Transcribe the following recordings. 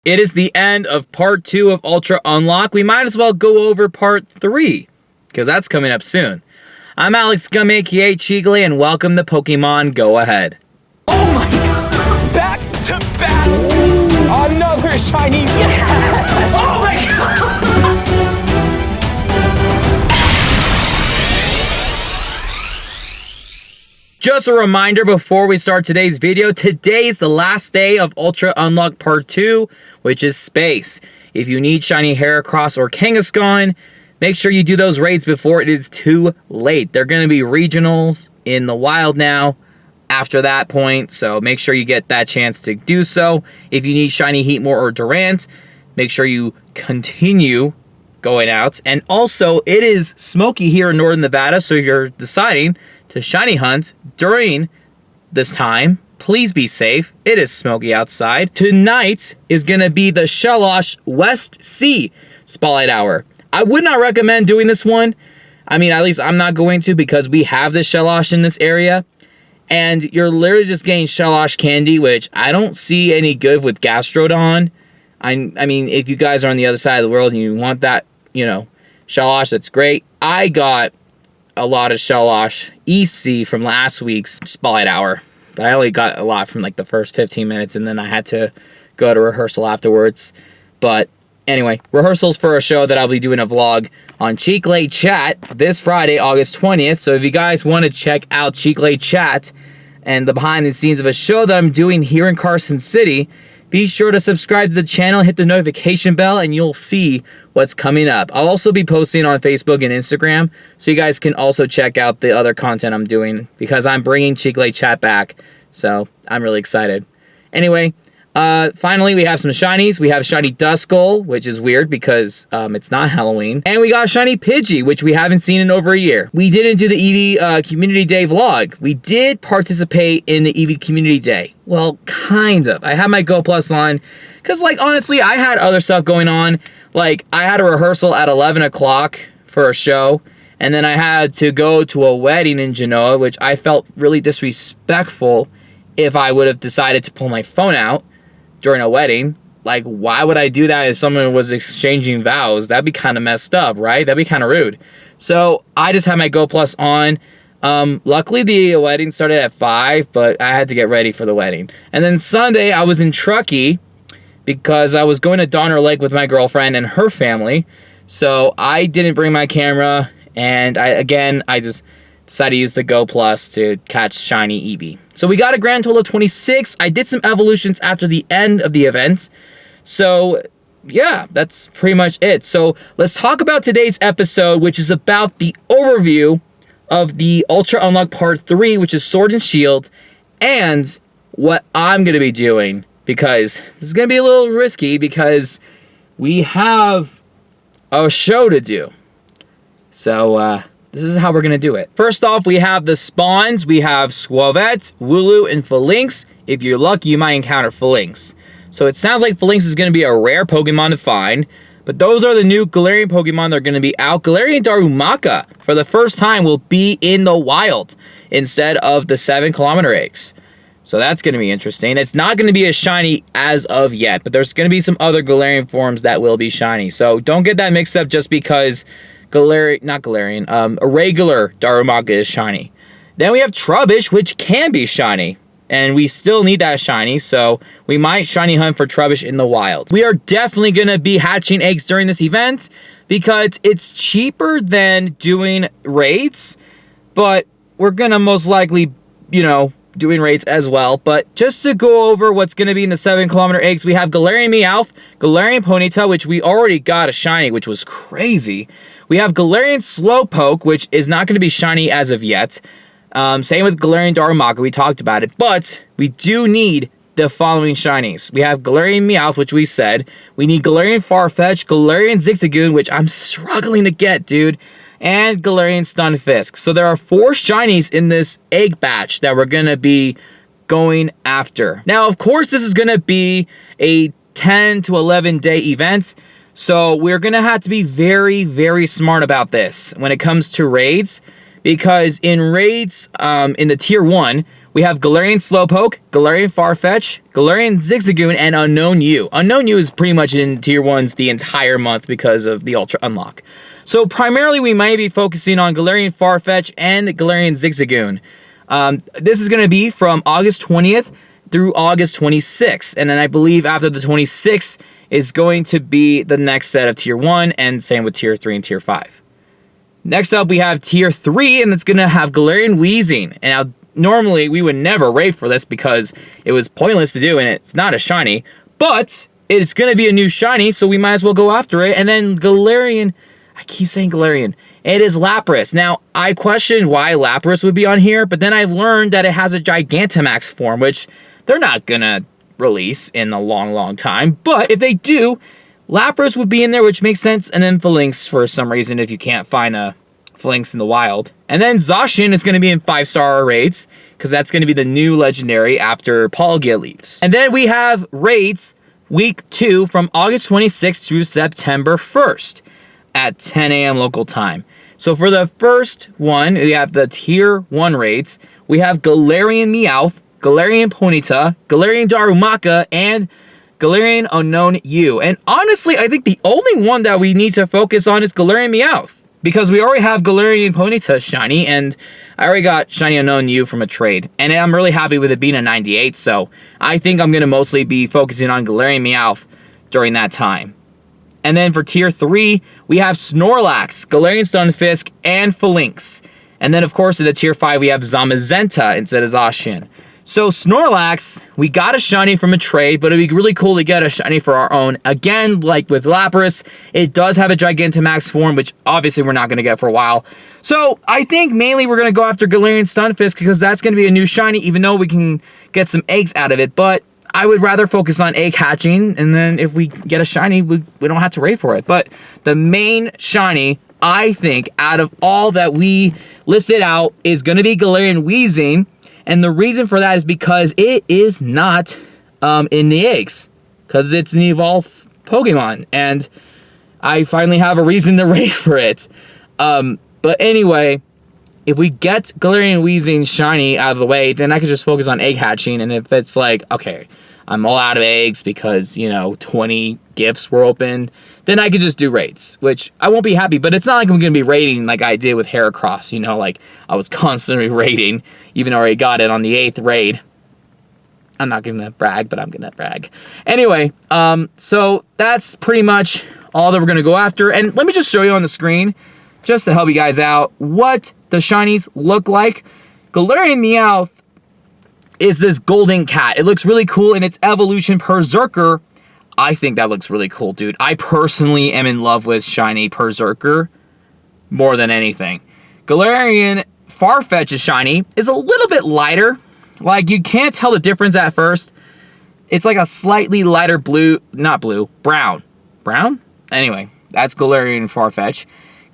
It is the end of part 2 of Ultra Unlock. We might as well go over part 3, because that's coming up soon. I'm Alex Gummy, aka Cheekly, and welcome to Pokemon Go Ahead. Oh my god! Back to back! Ooh. Another shiny! Yeah. Oh my god! Just a reminder before we start today's video, today's the last day of Ultra Unlock Part 2, which is Space. If you need Shiny Heracross or Kangaskhan, make sure you do those raids before it is too late. They're going to be regionals in the wild now after that point, so make sure you get that chance to do so. If you need Shiny Heatmor or Durant, make sure you continue going out. And also, it is smoky here in Northern Nevada, so if you're deciding to shiny hunt during this time, please be safe. It is smoky outside. Tonight is going to be the Shellosh West Sea Spotlight Hour. I would not recommend doing this one. I mean, at least I'm not going to, because we have the Shellosh in this area. And you're literally just getting Shellosh candy, which I don't see any good with Gastrodon. I mean, if you guys are on the other side of the world and you want that, you know, Shellosh, that's great. I got a lot of Shellosh EC from last week's Spotlight Hour, but I only got a lot from like the first 15 minutes, and then I had to go to rehearsal afterwards. But anyway, rehearsals for a show that I'll be doing a vlog on Cheekly Chat this Friday, August 20th. So if you guys want to check out Cheekly Chat and the behind the scenes of a show that I'm doing here in Carson City, be sure to subscribe to the channel, hit the notification bell, and you'll see what's coming up. I'll also be posting on Facebook and Instagram, so you guys can also check out the other content I'm doing, because I'm bringing Cheekly Chat back, so I'm really excited. Anyway, finally, we have some shinies. We have Shiny Duskull, which is weird because it's not Halloween. And we got Shiny Pidgey, which we haven't seen in over a year. We didn't do the Eevee Community Day vlog. We did participate in the Eevee Community Day. Well, kind of. I had my Go Plus on because, like, honestly, I had other stuff going on. Like, I had a rehearsal at 11 o'clock for a show, and then I had to go to a wedding in Genoa, which I felt really disrespectful if I would have decided to pull my phone out during a wedding. Like, why would I do that if someone was exchanging vows? That'd be kind of messed up, right? That'd be kind of rude. So I just had my Go Plus on. Luckily the wedding started at 5, but I had to get ready for the wedding. And then Sunday I was in Truckee because I was going to Donner Lake with my girlfriend and her family. So I didn't bring my camera, and I just decided to use the Go Plus to catch shiny Eevee. So we got a grand total of 26. I did some evolutions after the end of the event. So yeah, that's pretty much it. So let's talk about today's episode, which is about the overview of the Ultra Unlock Part 3, which is Sword and Shield, and what I'm going to be doing, because this is going to be a little risky because we have a show to do. So, this is how we're going to do it. First off, we have the spawns. We have Skwovet, Wooloo, and Falinks. If you're lucky, you might encounter Falinks. So it sounds like Falinks is going to be a rare Pokemon to find. But those are the new Galarian Pokemon that are going to be out. Galarian Darumaka, for the first time, will be in the wild instead of the 7-kilometer eggs. So that's going to be interesting. It's not going to be a shiny as of yet, but there's going to be some other Galarian forms that will be shiny. So don't get that mixed up just because a regular Darumaka is shiny. Then we have Trubbish, which can be shiny, and we still need that shiny, so we might shiny hunt for Trubbish in the wild. We are definitely going to be hatching eggs during this event because it's cheaper than doing raids, but we're going to most likely, you know, doing raids as well. But just to go over what's going to be in the 7-kilometer eggs, we have Galarian Meowth, Galarian Ponyta, which we already got a shiny, which was crazy. We have Galarian Slowpoke, which is not going to be shiny as of yet. Same with Galarian Darumaka, we talked about it. But we do need the following shinies. We have Galarian Meowth, which we said. We need Galarian Farfetch, Galarian Zigzagoon, which I'm struggling to get, dude. And Galarian Stunfisk. So there are 4 shinies in this egg batch that we're going to be going after. Now, of course, this is going to be a 10 to 11 day event. So we're going to have to be very, very smart about this when it comes to raids. Because in raids, in the tier 1, We have Galarian Slowpoke, Galarian Farfetch, Galarian Zigzagoon, and Unknown U. Unknown U is pretty much in Tier 1s the entire month because of the Ultra Unlock. So primarily we might be focusing on Galarian Farfetch and Galarian Zigzagoon. This is going to be from August 20th through August 26th. And then I believe after the 26th is going to be the next set of Tier 1, and same with Tier 3 and Tier 5. Next up we have Tier 3, and it's going to have Galarian Weezing. And now, normally, we would never rate for this because it was pointless to do and it's not a shiny, but it's going to be a new shiny, so we might as well go after it. And then Galarian, I keep saying Galarian, it is Lapras. Now, I questioned why Lapras would be on here, but then I've learned that it has a Gigantamax form, which they're not going to release in a long time, but if they do, Lapras would be in there, which makes sense, and then Phalanx for some reason if you can't find a Phalanx in the wild. And then Zacian is going to be in 5-star raids, because that's going to be the new legendary after Palkia leaves. And then we have raids week 2 from August 26th through September 1st at 10 a.m. local time. So for the first one, we have the Tier 1 raids. We have Galarian Meowth, Galarian Ponyta, Galarian Darumaka, and Galarian Unknown U. And honestly, I think the only one that we need to focus on is Galarian Meowth, because we already have Galarian Ponyta shiny, and I already got shiny Unknown U from a trade. And I'm really happy with it being a 98, so I think I'm going to mostly be focusing on Galarian Meowth during that time. And then for Tier 3, we have Snorlax, Galarian Stunfisk, and Phalanx. And then, of course, in the Tier 5, we have Zamazenta instead of Zacian. So Snorlax, we got a shiny from a trade, but it'd be really cool to get a shiny for our own. Again, like with Lapras, it does have a Gigantamax form, which obviously we're not going to get for a while. So I think mainly we're going to go after Galarian Stunfisk, because that's going to be a new shiny, even though we can get some eggs out of it. But I would rather focus on egg hatching, and then if we get a shiny, we don't have to raid for it. But the main shiny, I think, out of all that we listed out, is going to be Galarian Weezing. And the reason for that is because it is not in the eggs, because it's an evolved Pokemon, and I finally have a reason to raid for it. But anyway, if we get Galarian Weezing shiny out of the way, then I can just focus on egg hatching. And if it's like, okay, I'm all out of eggs because, 20 gifts were opened, then I could just do raids, which I won't be happy. But it's not like I'm going to be raiding like I did with Heracross, like I was constantly raiding, even though I already got it on the 8th raid. I'm not going to brag, but I'm going to brag. Anyway, so that's pretty much all that we're going to go after. And let me just show you on the screen, just to help you guys out, what the shinies look like. Galarian Meowth is this golden cat. It looks really cool in its evolution Berserker. I think that looks really cool, dude. I personally am in love with shiny Berserker more than anything. Galarian Farfetch's shiny is a little bit lighter. Like, you can't tell the difference at first. It's like a slightly lighter blue, not blue, brown. Brown? Anyway, that's Galarian Farfetch.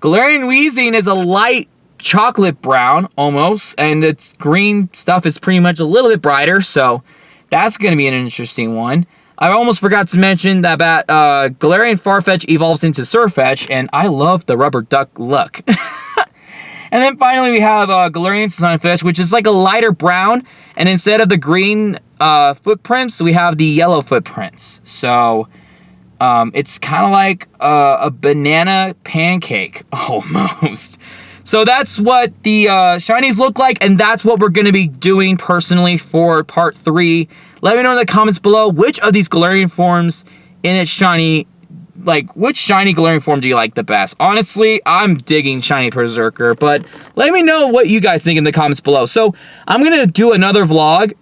Galarian Weezing is a light chocolate brown, almost, and its green stuff is pretty much a little bit brighter, so that's going to be an interesting one. I almost forgot to mention that Galarian Farfetch evolves into Surfetch, and I love the rubber duck look. And then finally we have Galarian Stunfisk, which is like a lighter brown, and instead of the green footprints, we have the yellow footprints. So it's kind of like a banana pancake, almost. So that's what the shinies look like, and that's what we're going to be doing personally for part 3. Let me know in the comments below which of these Galarian forms in its shiny, which shiny Galarian form do you like the best? Honestly, I'm digging shiny Berserker, but let me know what you guys think in the comments below. So I'm going to do another vlog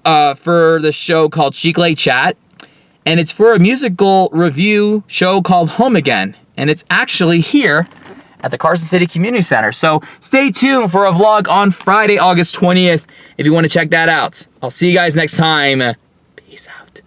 for the show called Chiclete Chat, and it's for a musical review show called Home Again, and it's actually here at the Carson City Community Center. So stay tuned for a vlog on Friday, August 20th, if you want to check that out. I'll see you guys next time. Peace out.